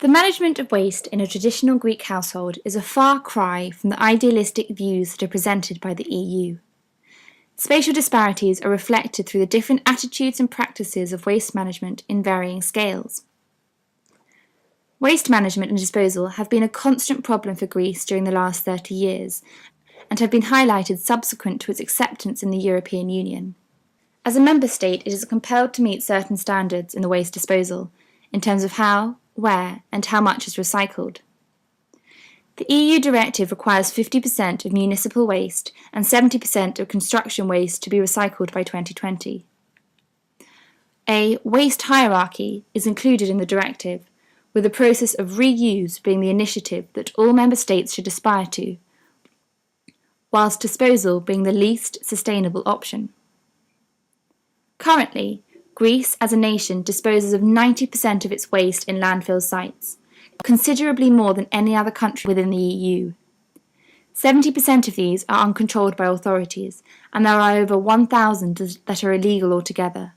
The management of waste in a traditional Greek household is a far cry from the idealistic views that are presented by the EU. Spatial disparities are reflected through the different attitudes and practices of waste management in varying scales. Waste management and disposal have been a constant problem for Greece during the last 30 years and have been highlighted subsequent to its acceptance in the European Union. As a member state, it is compelled to meet certain standards in the waste disposal in terms of how, where, and how much is recycled. The EU directive requires 50% of municipal waste and 70% of construction waste to be recycled by 2020. A waste hierarchy is included in the directive, with the process of reuse being the initiative that all member states should aspire to, whilst disposal being the least sustainable option. Currently, Greece as a nation disposes of 90% of its waste in landfill sites, considerably more than any other country within the EU. 70% of these are uncontrolled by authorities, and there are over 1,000 that are illegal altogether.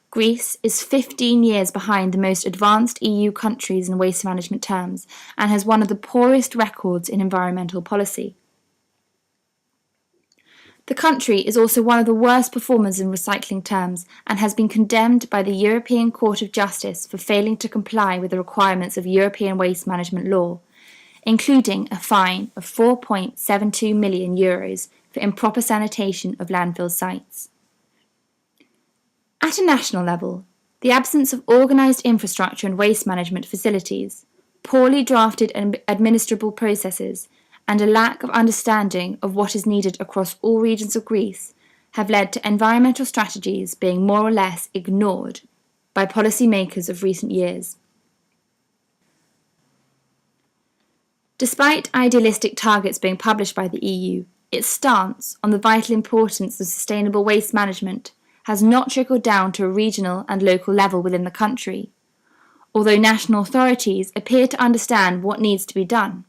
Greece is 15 years behind the most advanced EU countries in waste management terms and has one of the poorest records in environmental policy. The country is also one of the worst performers in recycling terms and has been condemned by the European Court of Justice for failing to comply with the requirements of European waste management law, including a fine of €4.72 million for improper sanitation of landfill sites. At a national level, the absence of organised infrastructure and waste management facilities, poorly drafted and administrable processes, and a lack of understanding of what is needed across all regions of Greece have led to environmental strategies being more or less ignored by policymakers of recent years. Despite idealistic targets being published by the EU, its stance on the vital importance of sustainable waste management has not trickled down to a regional and local level within the country, although national authorities appear to understand what needs to be done.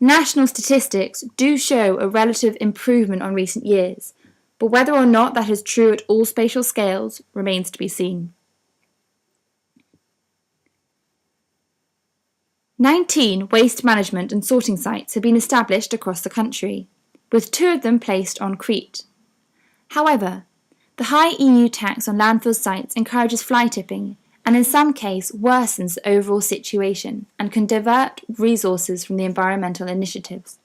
National statistics do show a relative improvement on recent years, but whether or not that is true at all spatial scales remains to be seen. 19 waste management and sorting sites have been established across the country, with 2 of them placed on Crete. However, the high EU tax on landfill sites encourages fly tipping and in some cases worsens the overall situation and can divert resources from the environmental initiatives.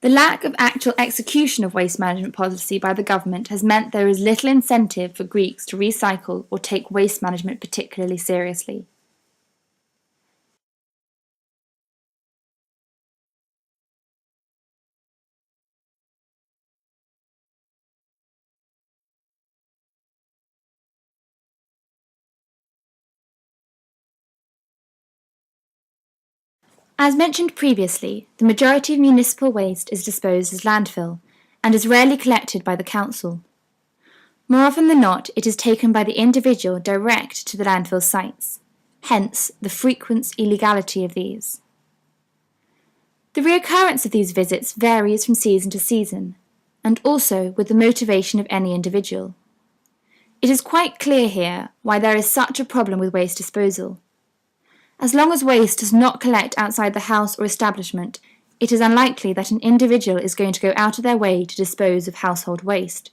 The lack of actual execution of waste management policy by the government has meant there is little incentive for Greeks to recycle or take waste management particularly seriously. As mentioned previously, the majority of municipal waste is disposed as landfill and is rarely collected by the council. More often than not, it is taken by the individual direct to the landfill sites, hence the frequent illegality of these. The reoccurrence of these visits varies from season to season, and also with the motivation of any individual. It is quite clear here why there is such a problem with waste disposal. As long as waste does not collect outside the house or establishment, it is unlikely that an individual is going to go out of their way to dispose of household waste,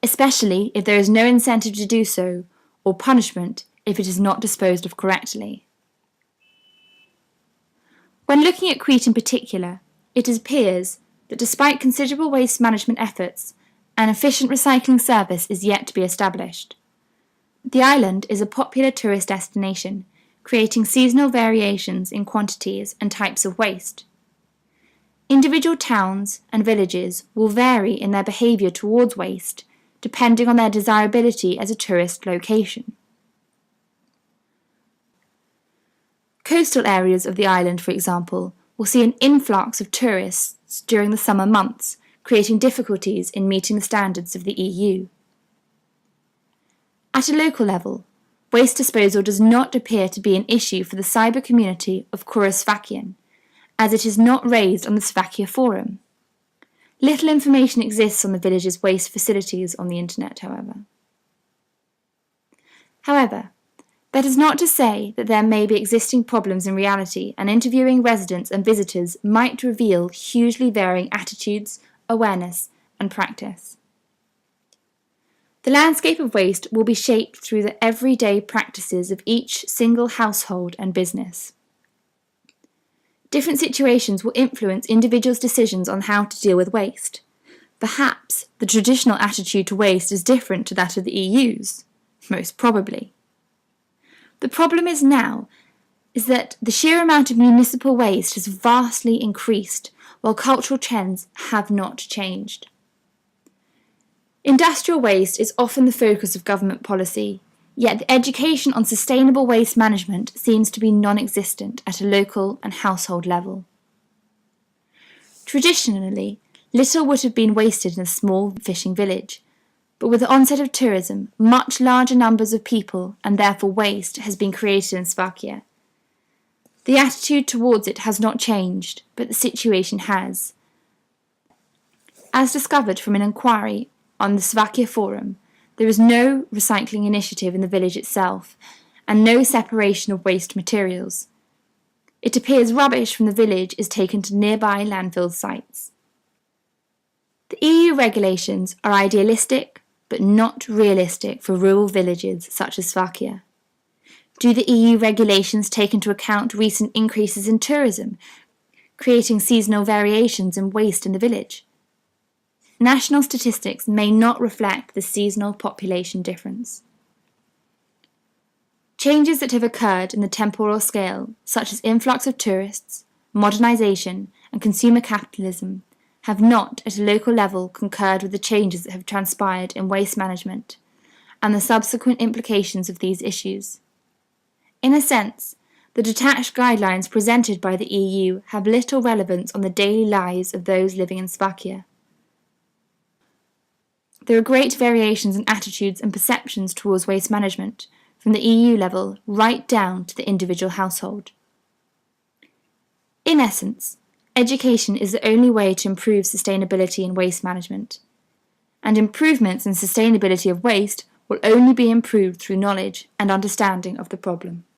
especially if there is no incentive to do so, or punishment if it is not disposed of correctly. When looking at Crete in particular, it appears that despite considerable waste management efforts, an efficient recycling service is yet to be established. The island is a popular tourist destination, creating seasonal variations in quantities and types of waste. Individual towns and villages will vary in their behaviour towards waste, depending on their desirability as a tourist location. Coastal areas of the island, for example, will see an influx of tourists during the summer months, creating difficulties in meeting the standards of the EU. At a local level, waste disposal does not appear to be an issue for the cyber community of Kourosvakian, as it is not raised on the Svakia forum. Little information exists on the village's waste facilities on the internet, however. That is not to say that there may be existing problems in reality, and interviewing residents and visitors might reveal hugely varying attitudes, awareness, and practice. The landscape of waste will be shaped through the everyday practices of each single household and business. Different situations will influence individuals' decisions on how to deal with waste. Perhaps the traditional attitude to waste is different to that of the EU's, most probably. The problem is that the sheer amount of municipal waste has vastly increased, while cultural trends have not changed. Industrial waste is often the focus of government policy, yet the education on sustainable waste management seems to be non-existent at a local and household level. Traditionally, little would have been wasted in a small fishing village, but with the onset of tourism, much larger numbers of people and therefore waste has been created in Slovakia. The attitude towards it has not changed, but the situation has. As discovered from an inquiry on the Slovakia Forum, there is no recycling initiative in the village itself and no separation of waste materials. It appears rubbish from the village is taken to nearby landfill sites. The EU regulations are idealistic but not realistic for rural villages such as Slovakia. Do the EU regulations take into account recent increases in tourism, creating seasonal variations in waste in the village? National statistics may not reflect the seasonal population difference. Changes that have occurred in the temporal scale, such as influx of tourists, modernization, and consumer capitalism, have not, at a local level, concurred with the changes that have transpired in waste management and the subsequent implications of these issues. In a sense, the detached guidelines presented by the EU have little relevance on the daily lives of those living in Slovakia. There are great variations in attitudes and perceptions towards waste management, from the EU level right down to the individual household. In essence, education is the only way to improve sustainability in waste management, and improvements in sustainability of waste will only be improved through knowledge and understanding of the problem.